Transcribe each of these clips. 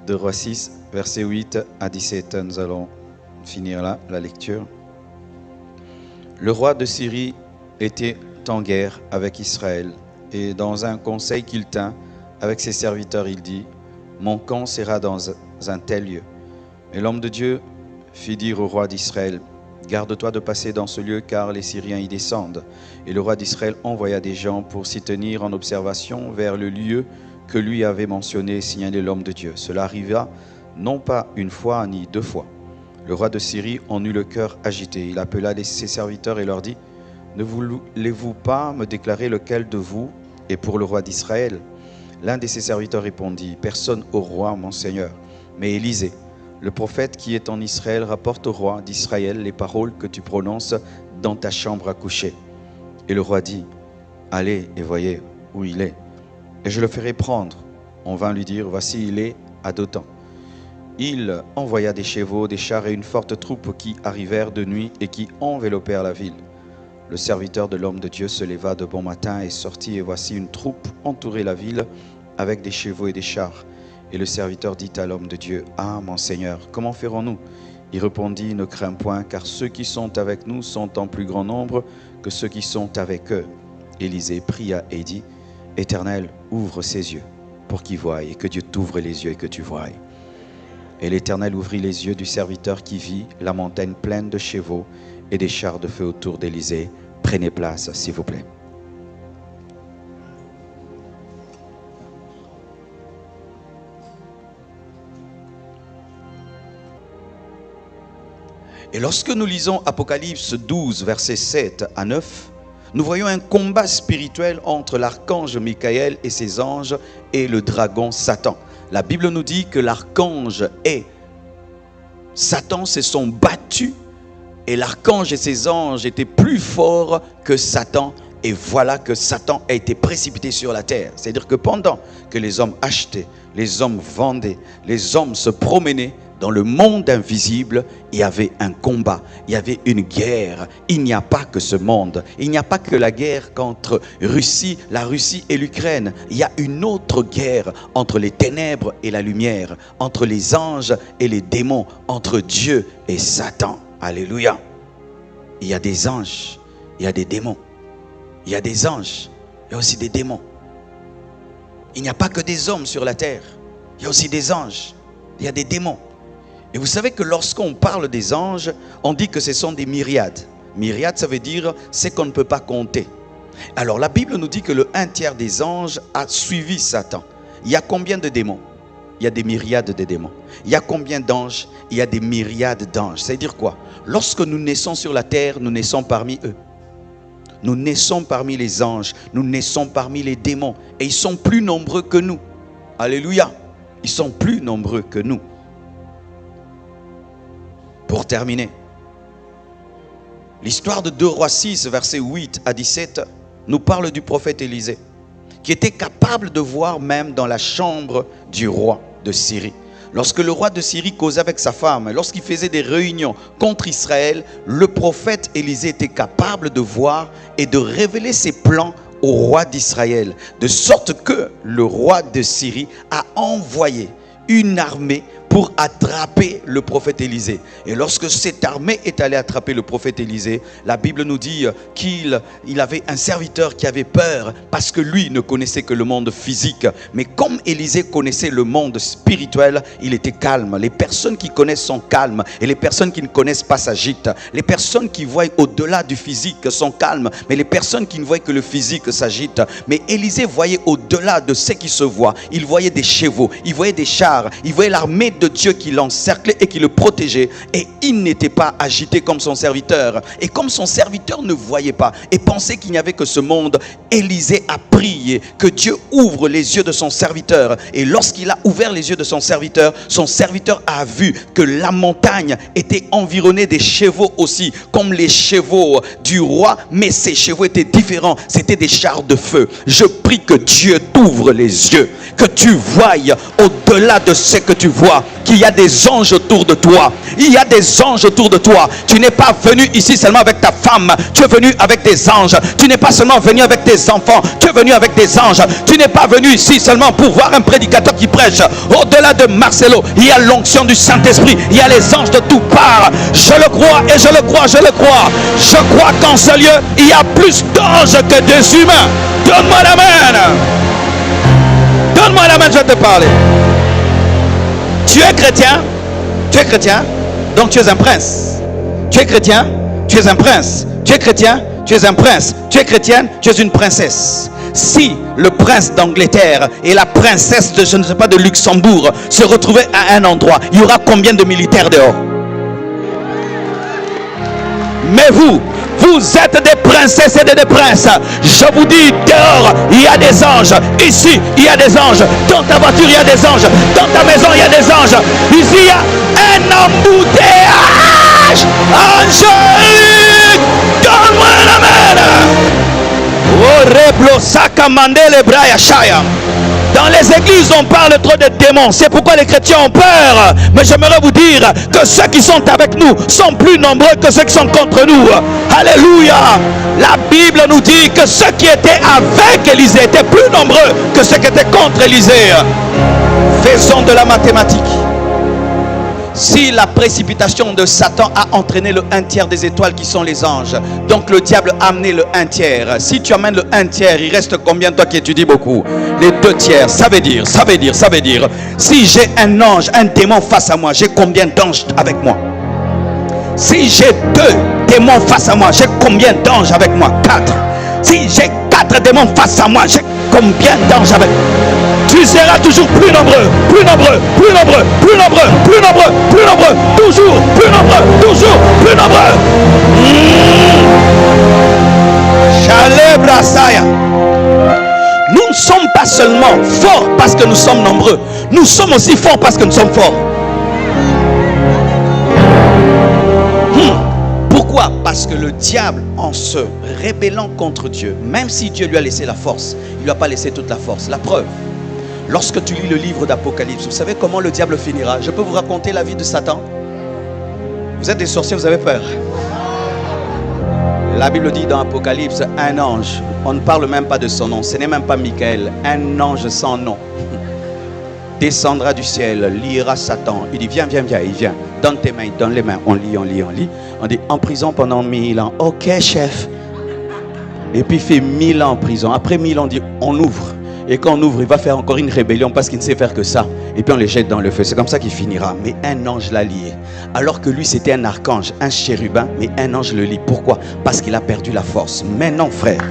de Rois 6, versets 8 à 17. Nous allons finir là la lecture. Le roi de Syrie était en guerre avec Israël, et dans un conseil qu'il tint avec ses serviteurs, il dit: mon camp sera dans un tel lieu. Et l'homme de Dieu fit dire au roi d'Israël: garde-toi de passer dans ce lieu, car les Syriens y descendent. Et le roi d'Israël envoya des gens pour s'y tenir en observation vers le lieu que lui avait mentionné et signalé l'homme de Dieu. Cela arriva non pas une fois ni deux fois. Le roi de Syrie en eut le cœur agité. Il appela ses serviteurs et leur dit: ne voulez-vous pas me déclarer lequel de vous est pour le roi d'Israël? L'un de ses serviteurs répondit: personne au roi, mon seigneur, mais Élisée, le prophète qui est en Israël, rapporte au roi d'Israël les paroles que tu prononces dans ta chambre à coucher. Et le roi dit: allez et voyez où il est, et je le ferai prendre. On vint lui dire: voici, il est à Dothan. Il envoya des chevaux, des chars et une forte troupe qui arrivèrent de nuit et qui enveloppèrent la ville. Le serviteur de l'homme de Dieu se leva de bon matin et sortit, et voici une troupe entourait la ville avec des chevaux et des chars. Et le serviteur dit à l'homme de Dieu: ah, mon Seigneur, comment ferons-nous? Il répondit: ne crains point, car ceux qui sont avec nous sont en plus grand nombre que ceux qui sont avec eux. Élisée pria et dit: Éternel, ouvre ses yeux pour qu'il voie, et que Dieu t'ouvre les yeux et que tu voies. Et l'Éternel ouvrit les yeux du serviteur qui vit la montagne pleine de chevaux et des chars de feu autour d'Élisée. Prenez place, s'il vous plaît. Et lorsque nous lisons Apocalypse 12, versets 7 à 9, nous voyons un combat spirituel entre l'archange Michael et ses anges et le dragon Satan. La Bible nous dit que l'archange et Satan se sont battus, et l'archange et ses anges étaient plus forts que Satan. Et voilà que Satan a été précipité sur la terre. C'est-à-dire que pendant que les hommes achetaient, les hommes vendaient, les hommes se promenaient dans le monde invisible, il y avait un combat, il y avait une guerre. Il n'y a pas que ce monde, il n'y a pas que la guerre contre la Russie et l'Ukraine. Il y a une autre guerre entre les ténèbres et la lumière, entre les anges et les démons, entre Dieu et Satan. Alléluia. Il y a des anges, il y a des démons. Il y a des anges, il y a aussi des démons. Il n'y a pas que des hommes sur la terre, il y a aussi des anges, il y a des démons. Et vous savez que lorsqu'on parle des anges, on dit que ce sont des myriades. Myriades, ça veut dire c'est qu'on ne peut pas compter. Alors la Bible nous dit que le 1/3 des anges a suivi Satan. Il y a combien de démons? Il y a des myriades de démons. Il y a combien d'anges? Il y a des myriades d'anges. C'est-à-dire quoi? Lorsque nous naissons sur la terre, nous naissons parmi eux. Nous naissons parmi les anges, nous naissons parmi les démons. Et ils sont plus nombreux que nous. Alléluia. Ils sont plus nombreux que nous. Pour terminer, l'histoire de 2 Rois 6, versets 8 à 17, nous parle du prophète Élisée, qui était capable de voir même dans la chambre du roi de Syrie. Lorsque le roi de Syrie causait avec sa femme, lorsqu'il faisait des réunions contre Israël, le prophète Élisée était capable de voir et de révéler ses plans au roi d'Israël. De sorte que le roi de Syrie a envoyé une armée pour attraper le prophète Élisée. Et lorsque cette armée est allée attraper le prophète Élisée, la Bible nous dit qu'il avait un serviteur qui avait peur parce que lui ne connaissait que le monde physique. Mais comme Élisée connaissait le monde spirituel, il était calme. Les personnes qui connaissent sont calmes et les personnes qui ne connaissent pas s'agitent. Les personnes qui voient au-delà du physique sont calmes, mais les personnes qui ne voient que le physique s'agitent. Mais Élisée voyait au-delà de ce qui se voit. Il voyait des chevaux, il voyait des chars, il voyait l'armée de Dieu qui l'encerclait et qui le protégeait, et il n'était pas agité comme son serviteur. Et comme son serviteur ne voyait pas et pensait qu'il n'y avait que ce monde, Élisée a prié que Dieu ouvre les yeux de son serviteur. Et lorsqu'il a ouvert les yeux de son serviteur a vu que la montagne était environnée des chevaux aussi, comme les chevaux du roi, mais ces chevaux étaient différents, c'était des chars de feu. Je prie que Dieu t'ouvre les yeux, que tu voies au-delà de ce que tu vois, qu'il y a des anges autour de toi. Il y a des anges autour de toi. Tu n'es pas venu ici seulement avec ta femme. Tu es venu avec des anges. Tu n'es pas seulement venu avec tes enfants. Tu es venu avec des anges. Tu n'es pas venu ici seulement pour voir un prédicateur qui prêche. Au-delà de Marcelo, il y a l'onction du Saint-Esprit. Il y a les anges de tout part. Je le crois et je le crois, je le crois. Je crois qu'en ce lieu, il y a plus d'anges que des humains. Donne-moi l'amen. Donne-moi l'amen, je vais te parler. Tu es chrétien. Tu es chrétien. Donc tu es un prince. Tu es chrétien. Tu es un prince. Tu es chrétien. Tu es un prince. Tu es chrétienne. Tu es une princesse. Si le prince d'Angleterre et la princesse de, je ne sais pas, de Luxembourg se retrouvaient à un endroit, il y aura combien de militaires dehors? Mais vous êtes des princesses et des princes. Je vous dis, dehors, il y a des anges. Ici, il y a des anges. Dans ta voiture, il y a des anges. Dans ta maison, il y a des anges. Ici, il y a un embouteillage angélique. Donne-moi l'amen. Dans les églises, on parle trop de démons. C'est pourquoi les chrétiens ont peur. Mais j'aimerais vous dire que ceux qui sont avec nous sont plus nombreux que ceux qui sont contre nous. Alléluia. La Bible nous dit que ceux qui étaient avec Élisée étaient plus nombreux que ceux qui étaient contre Élisée. Faisons de la mathématique. Si la précipitation de Satan a entraîné le 1/3 des étoiles qui sont les anges, donc le diable a amené le 1/3. Si tu amènes le 1/3, il reste combien, toi qui étudies beaucoup? Les 2/3. Ça veut dire. Si j'ai un ange, un démon face à moi, j'ai combien d'anges avec moi? Si j'ai 2 démons face à moi, j'ai combien d'anges avec moi? 4. Si j'ai 4 démons face à moi, j'ai combien d'anges avec moi? Tu seras toujours plus nombreux, plus nombreux, plus nombreux, plus nombreux, plus nombreux, plus nombreux, toujours plus nombreux, toujours plus nombreux. Nous ne sommes pas seulement forts parce que nous sommes nombreux, nous sommes aussi forts parce que nous sommes forts. Pourquoi? Parce que le diable, en se rébellant contre Dieu, même si Dieu lui a laissé la force, il ne lui a pas laissé toute la force. La preuve, lorsque tu lis le livre d'Apocalypse, vous savez comment le diable finira? Je peux vous raconter la vie de Satan. Vous êtes des sorciers, vous avez peur. La Bible dit dans Apocalypse, un ange, on ne parle même pas de son nom, ce n'est même pas Michael, un ange sans nom descendra du ciel, liera Satan. Il dit viens, il vient, donne tes mains, il donne les mains, on lit. On dit en prison pendant 1000 ans, ok chef. Et puis il fait 1000 ans en prison. Après 1000 ans, on dit on ouvre. Et quand on ouvre, il va faire encore une rébellion parce qu'il ne sait faire que ça. Et puis on les jette dans le feu. C'est comme ça qu'il finira. Mais un ange l'a lié. Alors que lui, c'était un archange, un chérubin. Mais un ange le lie. Pourquoi? Parce qu'il a perdu la force. Mais non, frère.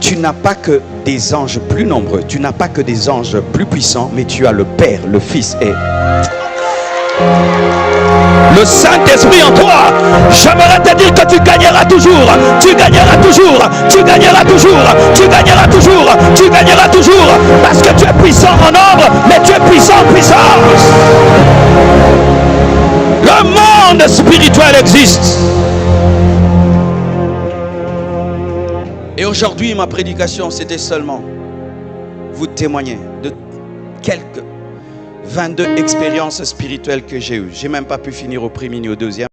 Tu n'as pas que des anges plus nombreux. Tu n'as pas que des anges plus puissants. Mais tu as le Père, le Fils et le Saint-Esprit en toi. J'aimerais te dire que tu gagneras toujours. Tu gagneras toujours. Tu gagneras toujours. Tu gagneras toujours. Tu gagneras toujours. Parce que tu es puissant en nombre, mais tu es puissant en puissance. Le monde spirituel existe. Et aujourd'hui, ma prédication, c'était seulement vous témoigner de quelques 22 expériences spirituelles que j'ai eues. Je n'ai même pas pu finir au premier ni au deuxième.